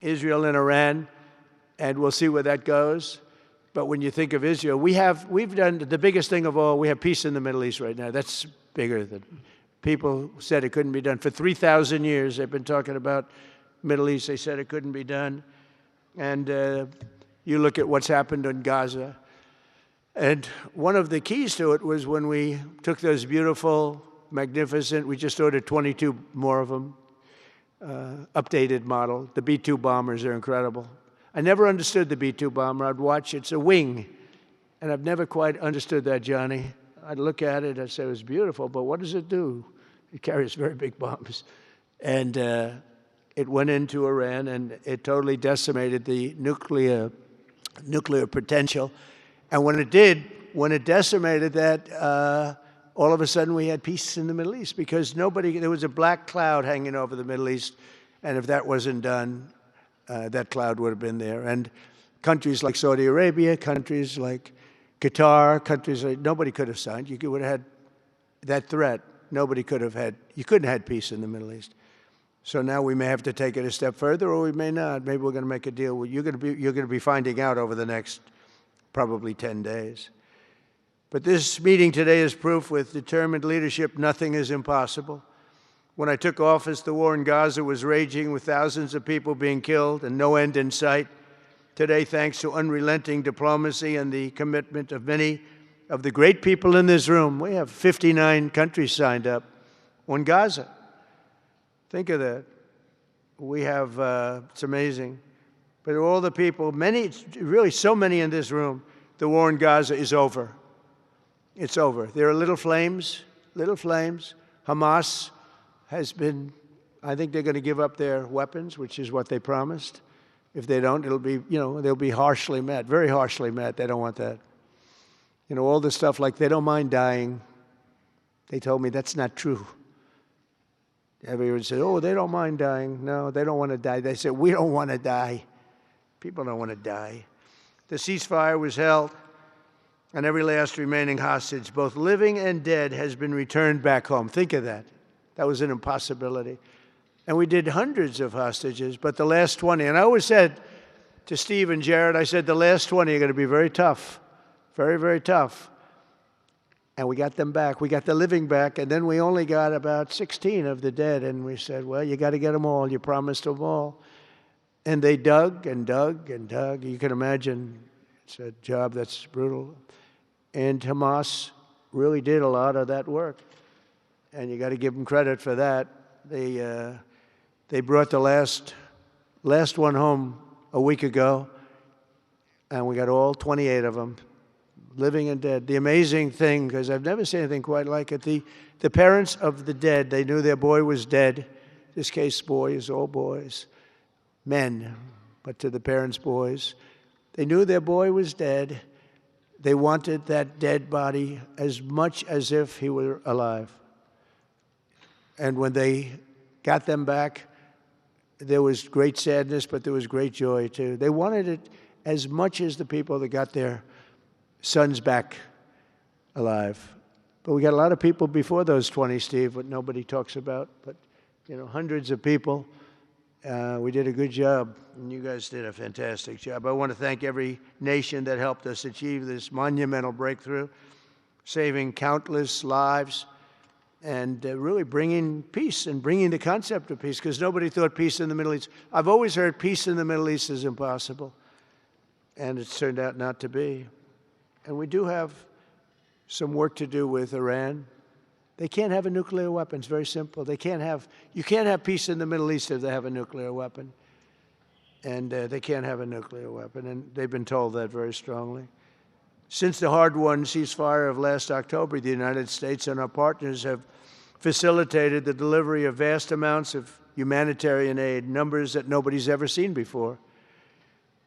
Israel and Iran, and we'll see where that goes. But when you think of Israel, we've done the biggest thing of all. We have peace in the Middle East right now. That's bigger than people said it couldn't be done. For 3,000 years, they've been talking about Middle East. They said it couldn't be done. And you look at what's happened in Gaza. And one of the keys to it was when we took those beautiful, magnificent, we just ordered 22 more of them, updated model. The B-2 bombers are incredible. I never understood the B-2 bomber. I'd watch, it's a wing. And I've never quite understood that, Johnny. I'd look at it, I'd say it was beautiful, but what does it do? It carries very big bombs. And it went into Iran, and it totally decimated the nuclear potential. And when it decimated that, all of a sudden we had peace in the Middle East because there was a black cloud hanging over the Middle East, and if that wasn't done, that cloud would have been there. And countries like Saudi Arabia, countries like Qatar, countries like, nobody could have signed. You would have had that threat. You couldn't have had peace in the Middle East. So now we may have to take it a step further, or we may not. Maybe we're going to make a deal. You're going to be finding out over the next probably 10 days. But this meeting today is proof with determined leadership, nothing is impossible. When I took office, the war in Gaza was raging with thousands of people being killed and no end in sight. Today, thanks to unrelenting diplomacy and the commitment of many of the great people in this room, we have 59 countries signed up on Gaza. Think of that. We have, it's amazing. But all the people, many, really so many in this room, the war in Gaza is over. It's over. There are little flames. Hamas has been, I think they're going to give up their weapons, which is what they promised. If they don't, it'll be, they'll be harshly met, very harshly met. They don't want that. All the stuff like they don't mind dying. They told me that's not true. Everyone said, oh, they don't mind dying. No, they don't want to die. They said, we don't want to die. People don't want to die. The ceasefire was held, and every last remaining hostage, both living and dead, has been returned back home. Think of that. That was an impossibility. And we did hundreds of hostages, but the last 20, and I always said to Steve and Jared, I said, the last 20 are going to be very tough, very, very tough. And we got them back. We got the living back, and then we only got about 16 of the dead, and we said, well, you got to get them all. You promised them all. And they dug and dug and dug. You can imagine it's a job that's brutal. And Hamas really did a lot of that work. And you got to give them credit for that. They brought the last one home a week ago, and we got all 28 of them, living and dead. The amazing thing, because I've never seen anything quite like it, the parents of the dead, they knew their boy was dead. This case, boys, all boys, men, but to the parents' boys. They knew their boy was dead. They wanted that dead body as much as if he were alive. And when they got them back, there was great sadness, but there was great joy, too. They wanted it as much as the people that got their sons back alive. But we got a lot of people before those 20, Steve, what nobody talks about. But, hundreds of people. We did a good job, and you guys did a fantastic job. I want to thank every nation that helped us achieve this monumental breakthrough, saving countless lives, and really bringing peace and bringing the concept of peace, because nobody thought peace in the Middle East. I've always heard peace in the Middle East is impossible, and it's turned out not to be. And we do have some work to do with Iran. They can't have a nuclear weapon. It's very simple. You can't have peace in the Middle East if they have a nuclear weapon. And they can't have a nuclear weapon, and they've been told that very strongly. Since the hard-won ceasefire of last October, the United States and our partners have facilitated the delivery of vast amounts of humanitarian aid, numbers that nobody's ever seen before.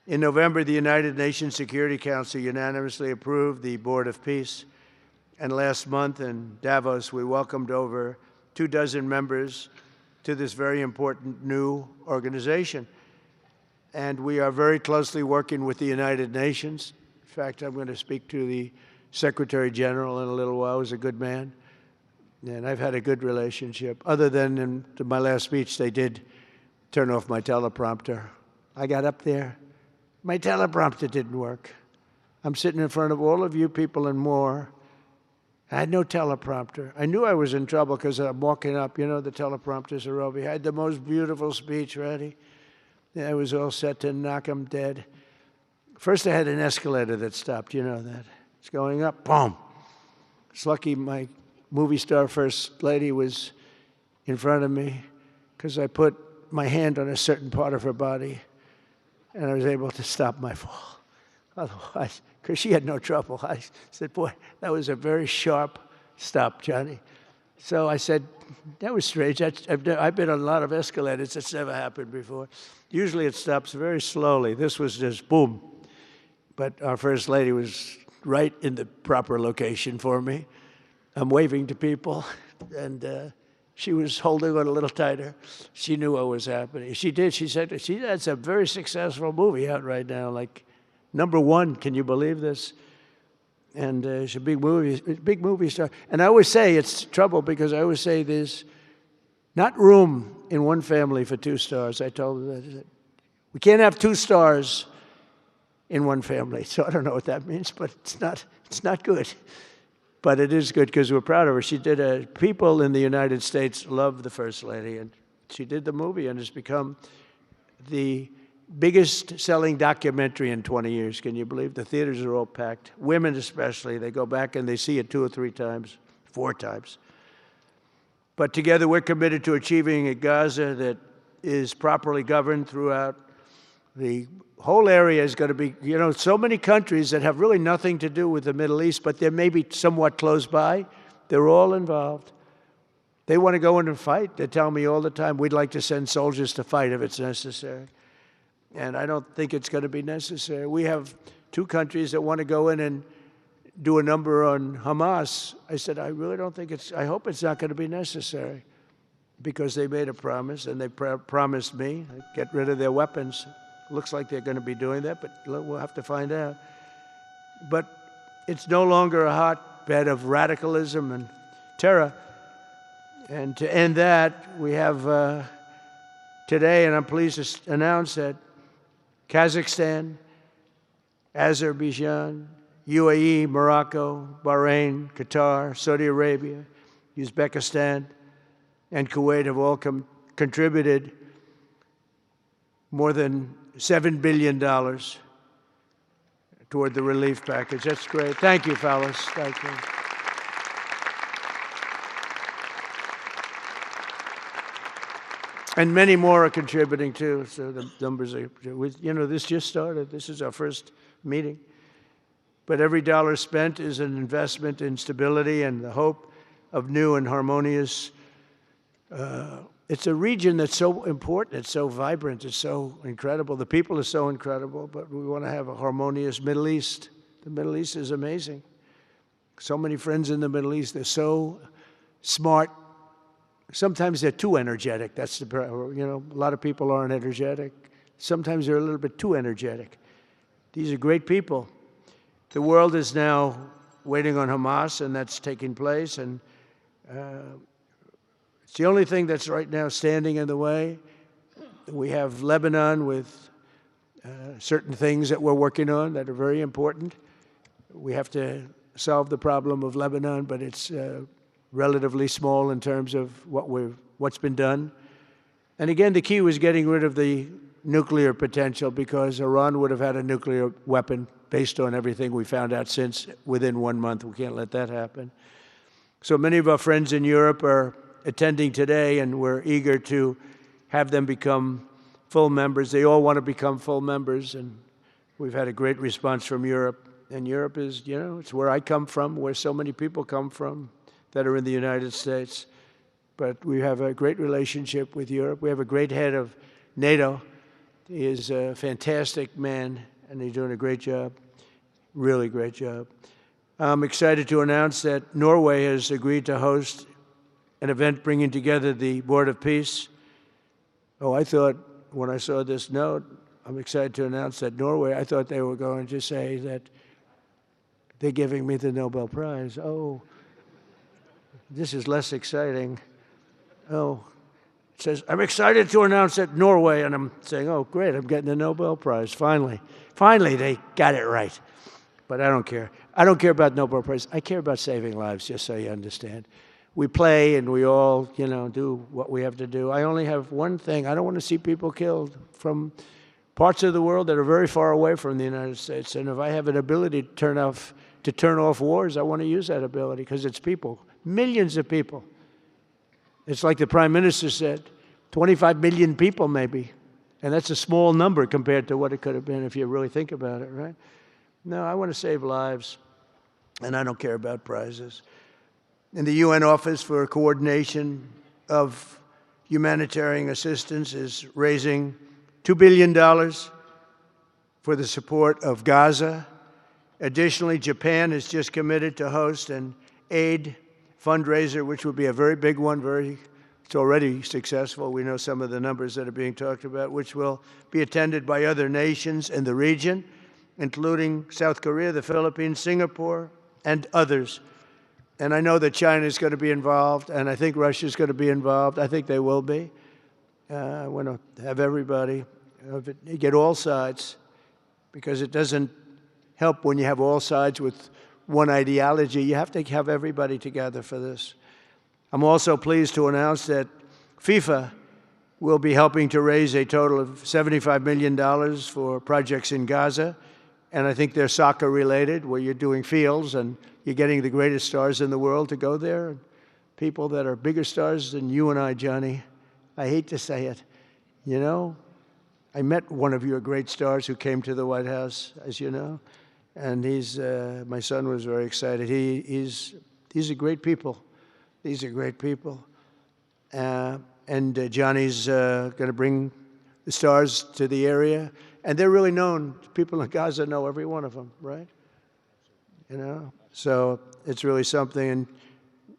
In November, the United Nations Security Council unanimously approved the Board of Peace. And last month in Davos, we welcomed over 24 members to this very important new organization. And we are very closely working with the United Nations. In fact, I'm going to speak to the Secretary General in a little while. He's a good man. And I've had a good relationship. Other than in my last speech, they did turn off my teleprompter. I got up there. My teleprompter didn't work. I'm sitting in front of all of you people and more. I had no teleprompter. I knew I was in trouble because I'm walking up. You know, the teleprompters are over here. I had the most beautiful speech ready. I was all set to knock them dead. First, I had an escalator that stopped. You know that. It's going up. Boom. It's lucky my movie star first lady was in front of me because I put my hand on a certain part of her body and I was able to stop my fall. Otherwise, because she had no trouble, I said, boy, that was a very sharp stop, Johnny. So I said, that was strange. I've been on a lot of escalators. It's never happened before. Usually it stops very slowly. This was just boom. But our first lady was right in the proper location for me. I'm waving to people, and she was holding on a little tighter. She knew what was happening. She did. She said, that's a very successful movie out right now, like #1. Can you believe this? And she's a big movie star. And I always say it's trouble because I always say there's not room in one family for 2 stars. I told her that. We can't have 2 stars in one family. So I don't know what that means, but it's not good. But it is good because we're proud of her. She did people in the United States love the First Lady, and she did the movie, and it's become the biggest selling documentary in 20 years. Can you believe? The theaters are all packed. Women especially, they go back and they see it 2 or 3 times, 4 times. But together we're committed to achieving a Gaza that is properly governed throughout. The whole area is going to be, you know, so many countries that have really nothing to do with the Middle East, but they're maybe somewhat close by. They're all involved. They want to go in and fight. They tell me all the time, we'd like to send soldiers to fight if it's necessary. And I don't think it's going to be necessary. We have 2 countries that want to go in and do a number on Hamas. I said, I really don't think I hope it's not going to be necessary because they made a promise and they promised me get rid of their weapons. Looks like they're going to be doing that, but we'll have to find out. But it's no longer a hotbed of radicalism and terror. And to end that, we have today, and I'm pleased to announce that Kazakhstan, Azerbaijan, UAE, Morocco, Bahrain, Qatar, Saudi Arabia, Uzbekistan, and Kuwait have all contributed more than $7 billion toward the relief package. That's great. Thank you, fellas. Thank you. And many more are contributing, too, so the numbers are, you know, this just started. This is our first meeting. But every dollar spent is an investment in stability and the hope of new and harmonious. It's a region that's so important. It's so vibrant. It's so incredible. The people are so incredible, but we want to have a harmonious Middle East. The Middle East is amazing. So many friends in the Middle East. They're so smart. Sometimes they're too energetic. That's the, you know, a lot of people aren't energetic. Sometimes they're a little bit too energetic. These are great people. The world is now waiting on Hamas, and that's taking place. And it's the only thing that's right now standing in the way. We have Lebanon with certain things that we're working on that are very important. We have to solve the problem of Lebanon, but it's relatively small in terms of what's been done. And again, the key was getting rid of the nuclear potential because Iran would have had a nuclear weapon based on everything we found out since within 1 month. We can't let that happen. So many of our friends in Europe are attending today, and we're eager to have them become full members. They all want to become full members, and we've had a great response from Europe. And Europe is, you know, it's where I come from, where so many people come from that are in the United States. But we have a great relationship with Europe. We have a great head of NATO. He is a fantastic man, and he's doing a great job, really great job. I'm excited to announce that Norway has agreed to host an event bringing together the Board of Peace. Oh, I thought when I saw this note, I'm excited to announce that Norway, I thought they were going to say that they're giving me the Nobel Prize. Oh, this is less exciting. Oh, says, I'm excited to announce that Norway, and I'm saying, oh, great, I'm getting the Nobel Prize, finally. Finally, they got it right. But I don't care. I don't care about Nobel Prize. I care about saving lives, just so you understand. We play and we all, do what we have to do. I only have one thing. I don't want to see people killed from parts of the world that are very far away from the United States. And if I have an ability to turn off wars, I want to use that ability because it's people, millions of people. It's like the Prime Minister said, 25 million people maybe. And that's a small number compared to what it could have been if you really think about it, right? No, I want to save lives, and I don't care about prizes. And the UN Office for Coordination of Humanitarian Assistance is raising $2 billion for the support of Gaza. Additionally, Japan has just committed to host an aid fundraiser, which will be a very big one. It's already successful. We know some of the numbers that are being talked about, which will be attended by other nations in the region, including South Korea, the Philippines, Singapore, and others. And I know that China is going to be involved, and I think Russia is going to be involved. I think they will be. I want to have everybody, get all sides, because it doesn't help when you have all sides with one ideology. You have to have everybody together for this. I'm also pleased to announce that FIFA will be helping to raise a total of $75 million for projects in Gaza. And I think they're soccer related, where you're doing fields and you're getting the greatest stars in the world to go there. And people that are bigger stars than you and I, Johnny. I hate to say it. I met one of your great stars who came to the White House, as you know. And my son was very excited. These are great people. These are great people. And Johnny's going to bring the stars to the area. And they're really known. People in Gaza know every one of them, right? So it's really something. And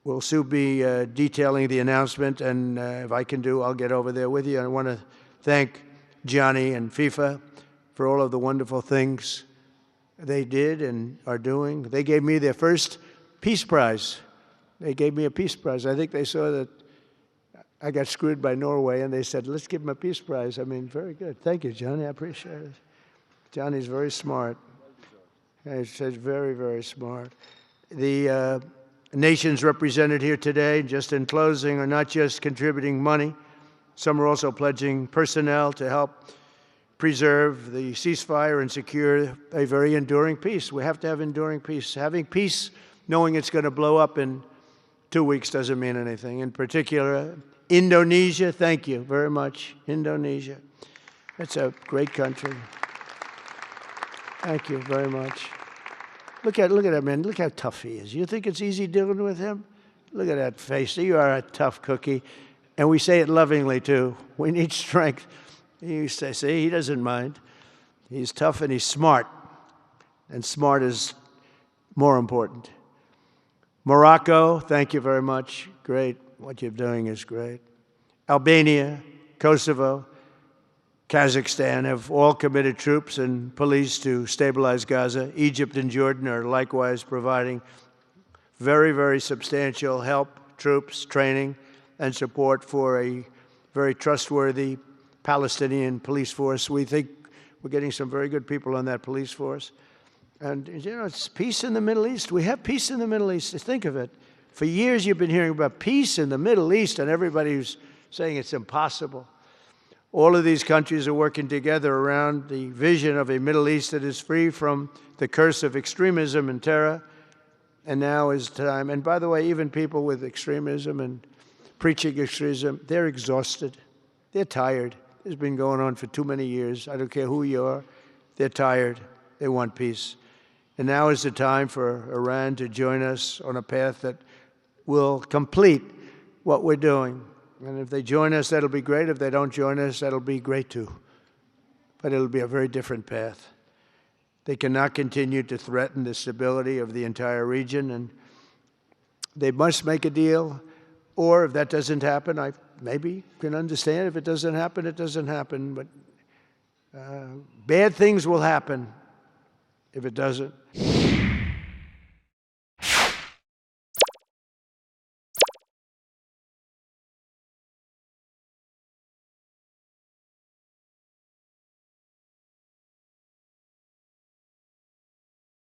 we'll soon be detailing the announcement. And if I can I'll get over there with you. I want to thank Johnny and FIFA for all of the wonderful things they did and are doing. They gave me their first Peace Prize. They gave me a Peace Prize. I think they saw that I got screwed by Norway, and they said, let's give him a Peace Prize. I mean, very good. Thank you, Johnny. I appreciate it. Johnny's very smart. He's very, very smart. The nations represented here today, just in closing, are not just contributing money. Some are also pledging personnel to help preserve the ceasefire and secure a very enduring peace. We have to have enduring peace. Having peace, knowing it's going to blow up in 2 weeks, doesn't mean anything. In particular, Indonesia, thank you very much. Indonesia. It's a great country. Thank you very much. Look at that man. Look how tough he is. You think it's easy dealing with him? Look at that face. You are a tough cookie. And we say it lovingly, too. We need strength. You say, see, he doesn't mind. He's tough and he's smart. And smart is more important. Morocco, thank you very much. Great. What you're doing is great. Albania, Kosovo, Kazakhstan have all committed troops and police to stabilize Gaza. Egypt and Jordan are likewise providing very, very substantial help, troops, training, and support for a very trustworthy Palestinian police force. We think we're getting some very good people on that police force. And, it's peace in the Middle East. We have peace in the Middle East. Think of it. For years you've been hearing about peace in the Middle East, and everybody's saying it's impossible. All of these countries are working together around the vision of a Middle East that is free from the curse of extremism and terror. And now is time. And by the way, even people with extremism and preaching extremism, they're exhausted. They're tired. It's been going on for too many years. I don't care who you are. They're tired. They want peace. And now is the time for Iran to join us on a path that will complete what we're doing. And if they join us, that'll be great. If they don't join us, that'll be great too. But it'll be a very different path. They cannot continue to threaten the stability of the entire region, and they must make a deal. Or if that doesn't happen, I maybe can understand. If it doesn't happen, it doesn't happen. But bad things will happen if it doesn't.